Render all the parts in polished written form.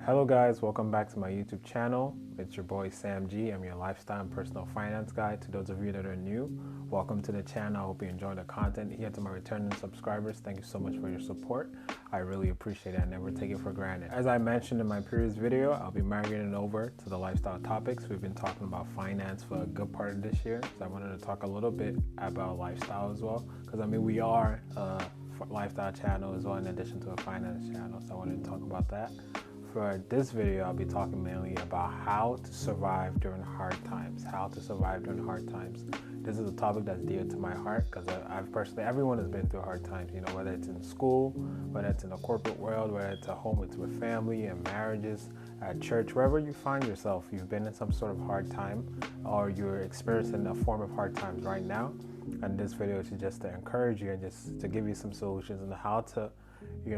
Hello guys, welcome back to my YouTube channel. It's your boy Sam G. I'm your lifestyle and personal finance guide. To those of you that are new, welcome to the channel. I hope you enjoy the content. Here to my returning subscribers, thank you so much for your support. I really appreciate it. I never take it for granted. As I mentioned in my previous video, I'll be migrating over to the lifestyle topics. We've been talking about finance for a good part of this year, so I wanted to talk a little bit about lifestyle as well, because I mean we are a lifestyle channel as well in addition to a finance channel, so I wanted to talk about that. For this video, I'll be talking mainly about how to survive during hard times. This is a topic that's dear to my heart because I've personally, everyone has been through hard times, you know, whether it's in school, whether it's in the corporate world, whether it's at home, it's with family and marriages, at church, wherever you find yourself, you've been in some sort of hard time or you're experiencing a form of hard times right now. And this video is just to encourage you and just to give you some solutions on how to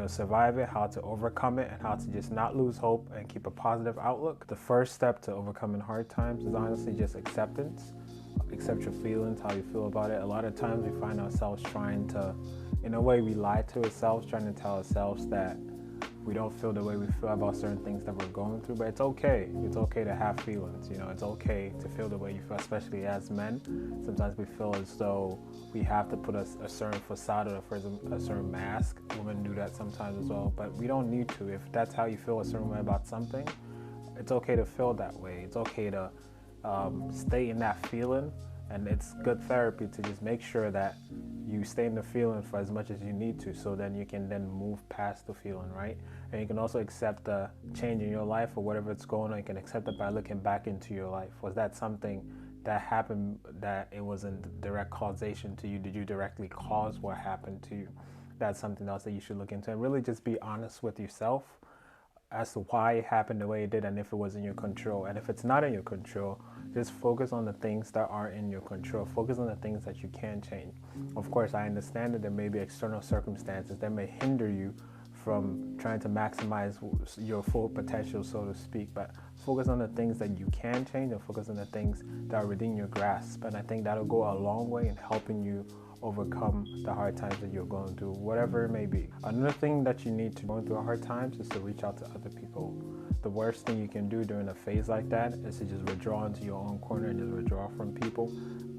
survive it, how to overcome it, and how to just not lose hope and keep a positive outlook. The first step to overcoming hard times is honestly just acceptance. Accept your feelings, how you feel about it. A lot of times we find ourselves trying to, in a way we lie to ourselves, trying to tell ourselves that we don't feel the way we feel about certain things that we're going through, but it's okay. It's okay to have feelings, you know, it's okay to feel the way you feel, especially as men. Sometimes we feel as though we have to put a certain facade or a certain mask. Women do that sometimes as well, but we don't need to. If that's how you feel a certain way about something, it's okay to feel that way. It's okay to stay in that feeling, and it's good therapy to just make sure that you stay in the feeling for as much as you need to, so then you can then move past the feeling, right? And you can also accept the change in your life or whatever it's going on. You can accept it by looking back into your life. Was that something that happened that it wasn't direct causation to you? Did you directly cause what happened to you? That's something else that you should look into, and really just be honest with yourself as to why it happened the way it did, and if it was in your control. And if it's not in your control, just focus on the things that are in your control. Focus on the things that you can change. Of course, I understand that there may be external circumstances that may hinder you from trying to maximize your full potential, so to speak, but focus on the things that you can change and focus on the things that are within your grasp. And I think that'll go a long way in helping you overcome the hard times that you're going through, whatever it may be. Another thing that you need to go through hard times is to reach out to other people. The worst thing you can do during a phase like that is to just withdraw into your own corner and just withdraw from people.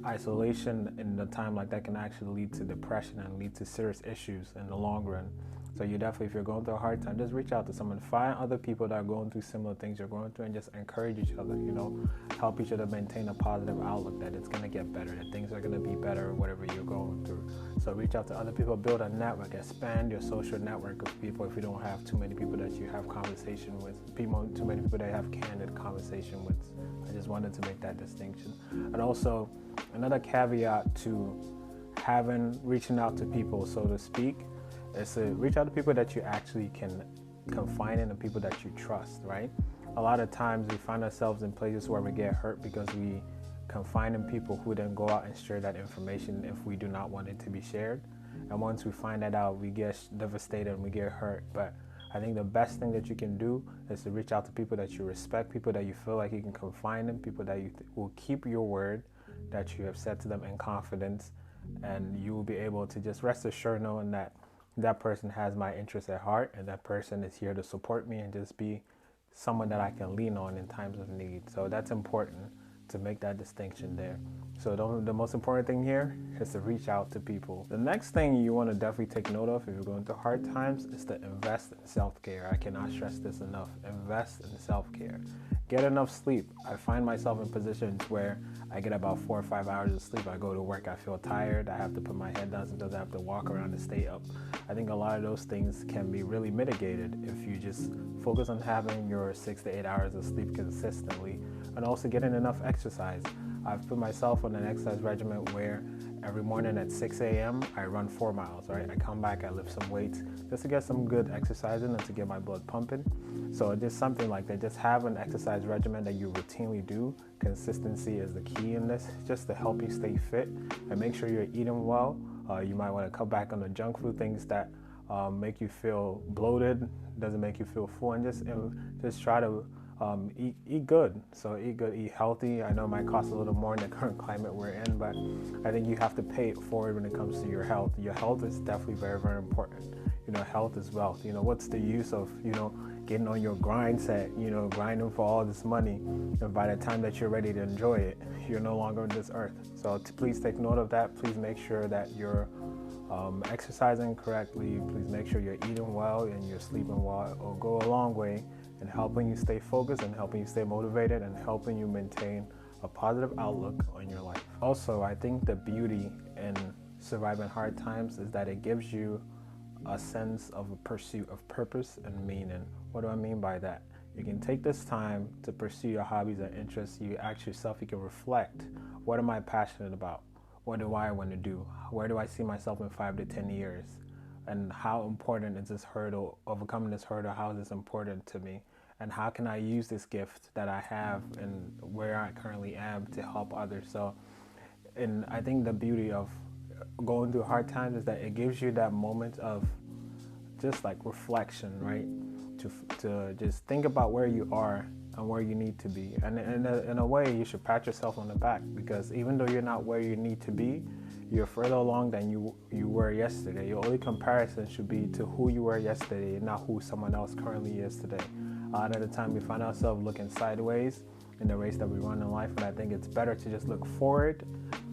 Isolation in a time like that can actually lead to depression and lead to serious issues in the long run. So you definitely, if you're going through a hard time, just reach out to someone. Find other people that are going through similar things you're going through and just encourage each other, you know, help each other maintain a positive outlook that it's going to get better, that things are going to be better, whatever you're going through. So reach out to other people, build a network, expand your social network of people if you don't have too many people that you have conversation with, too many people that you have candid conversation with. I just wanted to make that distinction. And also, another caveat to reaching out to people, so to speak, is to reach out to people that you actually can confide in and people that you trust, right? A lot of times we find ourselves in places where we get hurt because we confide in people who then go out and share that information if we do not want it to be shared. And once we find that out, we get devastated and we get hurt. But I think the best thing that you can do is to reach out to people that you respect, people that you feel like you can confide in, people that you will keep your word that you have said to them in confidence, and you will be able to just rest assured knowing that that person has my interest at heart and that person is here to support me and just be someone that I can lean on in times of need. So that's important to make that distinction there. So the most important thing here is to reach out to people. The next thing you want to definitely take note of if you're going through hard times is to invest in self-care. I cannot stress this enough. Invest in self-care. Get enough sleep. I find myself in positions where I get about 4 or 5 hours of sleep. I go to work, I feel tired, I have to put my head down, sometimes I have to walk around and stay up. I think a lot of those things can be really mitigated if you just focus on having your 6 to 8 hours of sleep consistently, and also getting enough exercise. I've put myself on an exercise regimen where every morning at 6 a.m. I run 4 miles, right? I come back, I lift some weights just to get some good exercise in and to get my blood pumping. So just something like that, just have an exercise regimen that you routinely do. Consistency is the key in this, just to help you stay fit and make sure you're eating well. You might want to cut back on the junk food, things that make you feel bloated, doesn't make you feel full, and just try to eat good. So eat good, eat healthy. I know it might cost a little more in the current climate we're in, but I think you have to pay it forward when it comes to your health. Your health is definitely very, very important. You know, health is wealth. You know, what's the use of, getting on your grind set, grinding for all this money. And by the time that you're ready to enjoy it, you're no longer on this earth. So please take note of that. Please make sure that you're exercising correctly. Please make sure you're eating well and you're sleeping well. It will go a long way in helping you stay focused and helping you stay motivated and helping you maintain a positive outlook on your life. Also, I think the beauty in surviving hard times is that it gives you a sense of a pursuit of purpose and meaning. What do I mean by that? You can take this time to pursue your hobbies and interests. You ask yourself, you can reflect, what am I passionate about? What do I want to do? Where do I see myself in 5 to 10 years? And how important is this hurdle, overcoming this hurdle, how is this important to me? And how can I use this gift that I have and where I currently am to help others? So, and I think the beauty of going through hard times is that it gives you that moment of just like reflection, right? To just think about where you are and where you need to be. And in a way, you should pat yourself on the back, because even though you're not where you need to be, you're further along than you were yesterday. Your only comparison should be to who you were yesterday and not who someone else currently is today. A lot of the time we find ourselves looking sideways in the race that we run in life, and I think it's better to just look forward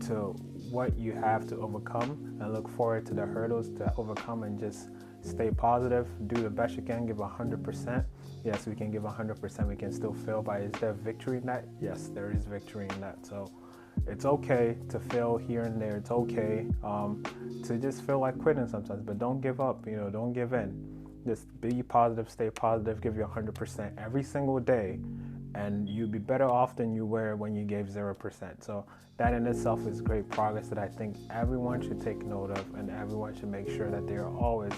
to what you have to overcome and look forward to the hurdles to overcome and just stay positive, do the best you can, give 100%. Yes, we can give 100%, we can still fail, but is there victory in that? Yes, there is victory in that. So it's okay to fail here and there. It's okay to just feel like quitting sometimes, but don't give up, don't give in. Just be positive, stay positive, give you 100% every single day, and you'll be better off than you were when you gave 0%. So that in itself is great progress that I think everyone should take note of, and everyone should make sure that they're always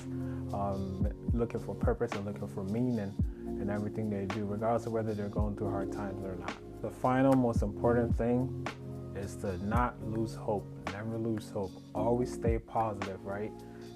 looking for purpose and looking for meaning in everything they do, regardless of whether they're going through hard times or not. The final most important thing is to not lose hope. Never lose hope. Always stay positive, right?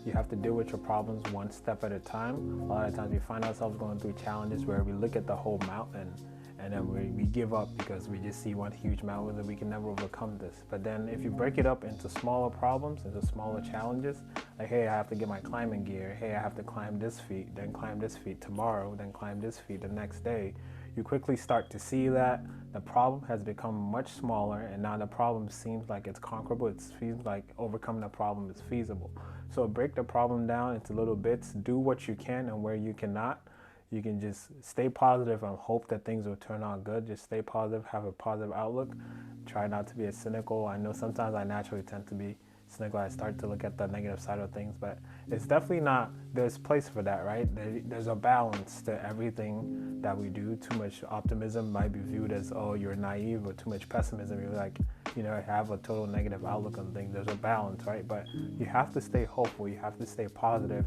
You have to deal with your problems one step at a time. A lot of times we find ourselves going through challenges where we look at the whole mountain and then we give up because we just see one huge mountain and we can never overcome this. But then if you break it up into smaller problems, into smaller challenges, like, hey, I have to get my climbing gear. Hey, I have to climb this feat, then climb this feat tomorrow, then climb this feat the next day. You quickly start to see that the problem has become much smaller, and now the problem seems like it's conquerable. It seems like overcoming the problem is feasible. So break the problem down into little bits. Do what you can, and where you cannot, you can just stay positive and hope that things will turn out good. Just stay positive, have a positive outlook. Try not to be as cynical. I know sometimes I naturally tend to be cynical. I start to look at the negative side of things, but it's definitely not, there's place for that, right? There's a balance to everything that we do. Too much optimism might be viewed as, oh, you're naive, or too much pessimism, you're like, have a total negative outlook on things. There's a balance, right? But you have to stay hopeful. You have to stay positive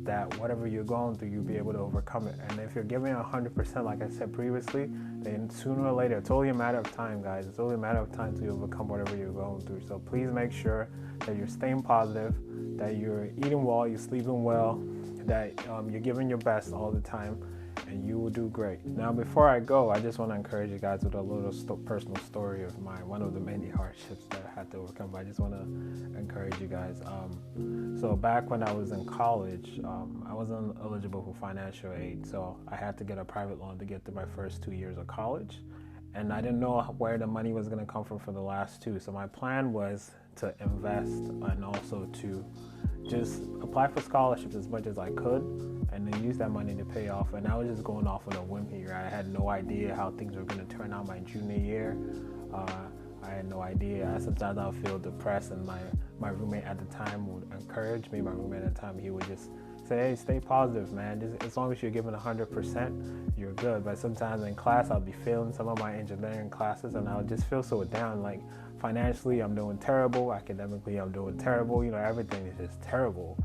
that whatever you're going through, you'll be able to overcome it. And if you're giving 100%, like I said previously, then sooner or later, it's only a matter of time, guys. It's only a matter of time to overcome whatever you're going through. So please make sure that you're staying positive, that you're eating well, you're sleeping well, that you're giving your best all the time, and you will do great. Now, before I go, I just want to encourage you guys with a little personal story of mine, one of the many hardships that I had to overcome, but I just want to encourage you guys. So back when I was in college, I wasn't eligible for financial aid, so I had to get a private loan to get through my first 2 years of college, and I didn't know where the money was going to come from for the last two. So my plan was to invest and also to just apply for scholarships as much as I could, and then use that money to pay off. And I was just going off on a whim here. I had no idea how things were going to turn out my junior year. I had no idea. Sometimes I would feel depressed, and my roommate at the time would encourage me. My roommate at the time, he would just say, hey, stay positive, man. Just as long as you're giving 100%, you're good. But sometimes in class, I'll be failing some of my engineering classes, and I would just feel so down. Like, financially, I'm doing terrible. Academically, I'm doing terrible. Everything is just terrible.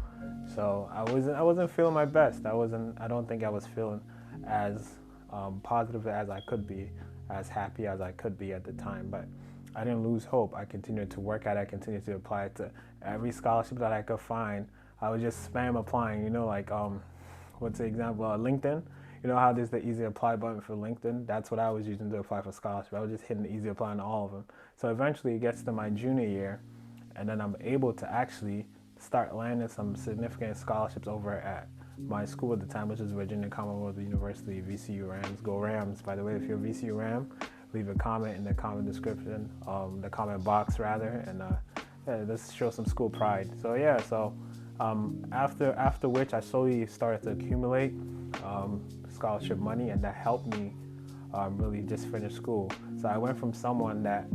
So I wasn't feeling my best. I don't think I was feeling as positive as I could be, as happy as I could be at the time. But I didn't lose hope. I continued to work at it. I continued to apply to every scholarship that I could find. I would just spam applying, what's the example? LinkedIn. You know how there's the easy apply button for LinkedIn? That's what I was using to apply for scholarship. I was just hitting the easy apply on all of them. So eventually it gets to my junior year, and then I'm able to actually start landing some significant scholarships over at my school at the time, which is Virginia Commonwealth University, VCU Rams. Go Rams! By the way, if you're a VCU Ram, leave a comment in the comment description, the comment box rather, and yeah, let's show some school pride. So yeah, so after which I slowly started to accumulate scholarship money, and that helped me really just finish school. So I went from someone that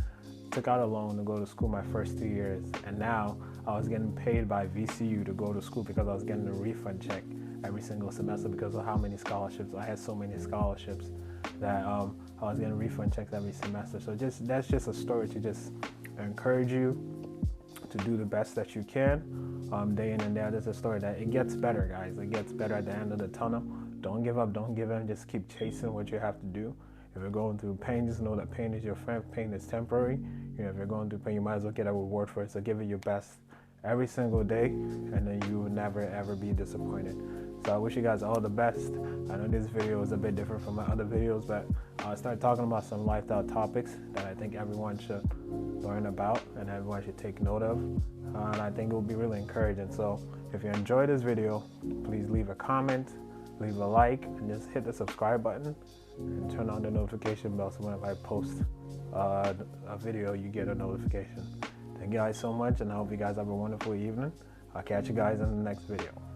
took out a loan to go to school my first 2 years, and now I was getting paid by VCU to go to school because I was getting a refund check every single semester because of how many scholarships. I had so many scholarships that I was getting refund checks every semester. So that's just a story to just encourage you to do the best that you can day in and day out. That's a story that it gets better, guys. It gets better at the end of the tunnel. Don't give up, don't give in, just keep chasing what you have to do. If you're going through pain, just know that pain is your friend. Pain is temporary. You know, if you're going through pain, you might as well get a reward for it. So give it your best every single day, and then you will never ever be disappointed. So I wish you guys all the best. I know this video is a bit different from my other videos, but I started talking about some lifestyle topics that I think everyone should learn about and everyone should take note of. And I think it will be really encouraging. So if you enjoyed this video, please leave a comment, leave a like, and just hit the subscribe button and turn on the notification bell so whenever I post a video, you get a notification. Thank you guys so much, and I hope you guys have a wonderful evening. I'll catch you guys in the next video.